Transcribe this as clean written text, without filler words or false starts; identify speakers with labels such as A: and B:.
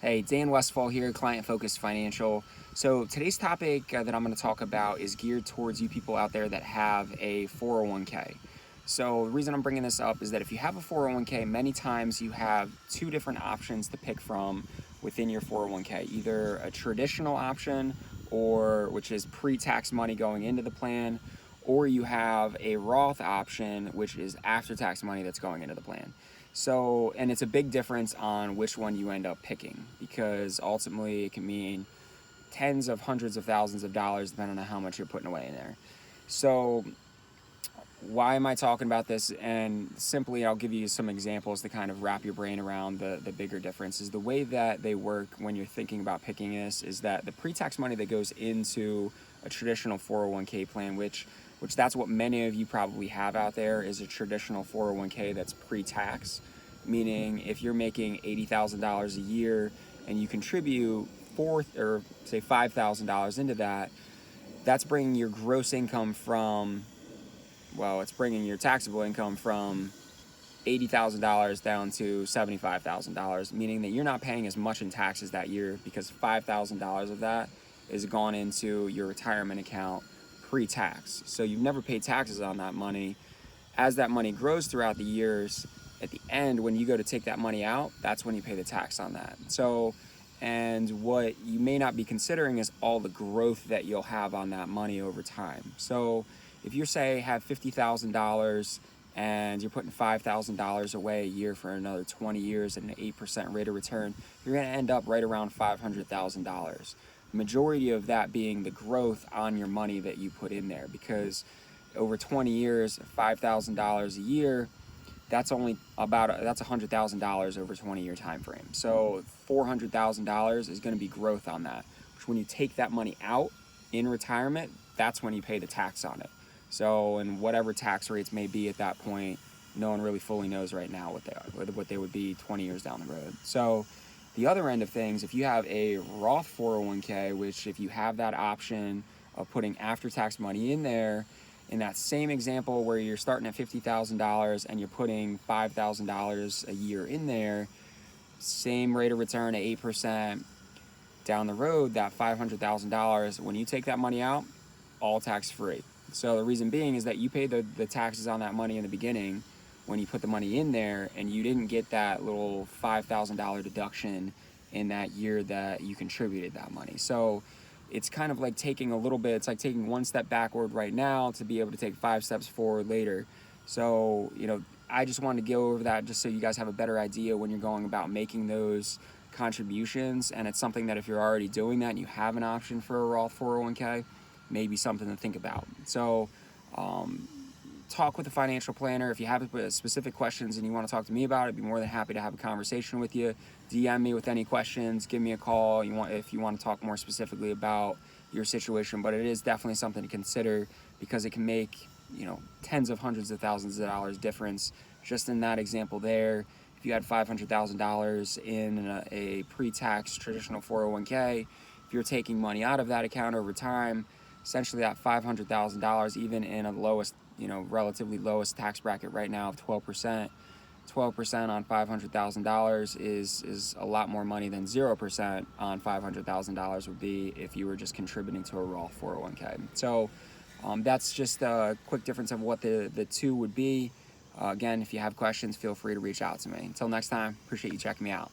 A: Hey, Dan Westfall here, Client Focused Financial. So today's topic that I'm going to talk about is geared towards you people out there that have a 401k. So the reason I'm bringing this up is that if you have a 401k, many times you have two different options to pick from within your 401k, either a traditional option or which is pre-tax money going into the plan, or you have a Roth option, which is after-tax money that's going into the plan. So, and it's a big difference on which one you end up picking, because ultimately it can mean tens of hundreds of thousands of dollars depending on how much you're putting away in there. So why am I talking about this? And simply, I'll give you some examples to kind of wrap your brain around the bigger differences. The way that they work when you're thinking about picking this is that the pre-tax money that goes into a traditional 401k plan, which that's what many of you probably have out there, is a traditional 401k that's pre-tax, meaning if you're making $80,000 a year and you contribute $5,000 into that, that's bringing your gross income from, well, it's bringing your taxable income from $80,000 down to $75,000, meaning that you're not paying as much in taxes that year because $5,000 of that is gone into your retirement account pre-tax. So you've never paid taxes on that money. As that money grows throughout the years, at the end, when you go to take that money out, that's when you pay the tax on that. So, and what you may not be considering is all the growth that you'll have on that money over time. So if you say have $50,000 and you're putting $5,000 away a year for another 20 years at an 8% rate of return, you're going to end up right around $500,000. The majority of that being the growth on your money that you put in there, because over 20 years, $5,000 a year, that's $100,000 over a 20-year time frame. So $400,000 is going to be growth on that, which when you take that money out in retirement, that's when you pay the tax on it. So, and whatever tax rates may be at that point, no one really fully knows right now what they would be 20 years down the road. So the other end of things, if you have a Roth 401k, which if you have that option of putting after-tax money in there, in that same example where you're starting at $50,000 and you're putting $5,000 a year in there, same rate of return at 8%, down the road, that $500,000, when you take that money out, all tax-free. So the reason being is that you pay the taxes on that money in the beginning when you put the money in there, and you didn't get that little $5,000 deduction in that year that you contributed that money. So it's kind of like taking a little bit, it's like taking one step backward right now to be able to take 5 steps forward later. So, I just wanted to go over that just so you guys have a better idea when you're going about making those contributions. And it's something that if you're already doing that and you have an option for a Roth 401k, maybe something to think about. So talk with a financial planner. If you have specific questions and you want to talk to me about it, I'd be more than happy to have a conversation with you. DM me with any questions, give me a call if you want to talk more specifically about your situation. But it is definitely something to consider, because it can make tens of hundreds of thousands of dollars difference just in that example there. If you had $500,000 in a pre-tax traditional 401k, if you're taking money out of that account over time, essentially that $500,000, even in a lowest, relatively lowest tax bracket right now of 12%, 12% on $500,000 is a lot more money than 0% on $500,000 would be if you were just contributing to a Roth 401k. So that's just a quick difference of what the two would be. Again, if you have questions, feel free to reach out to me. Until next time, appreciate you checking me out.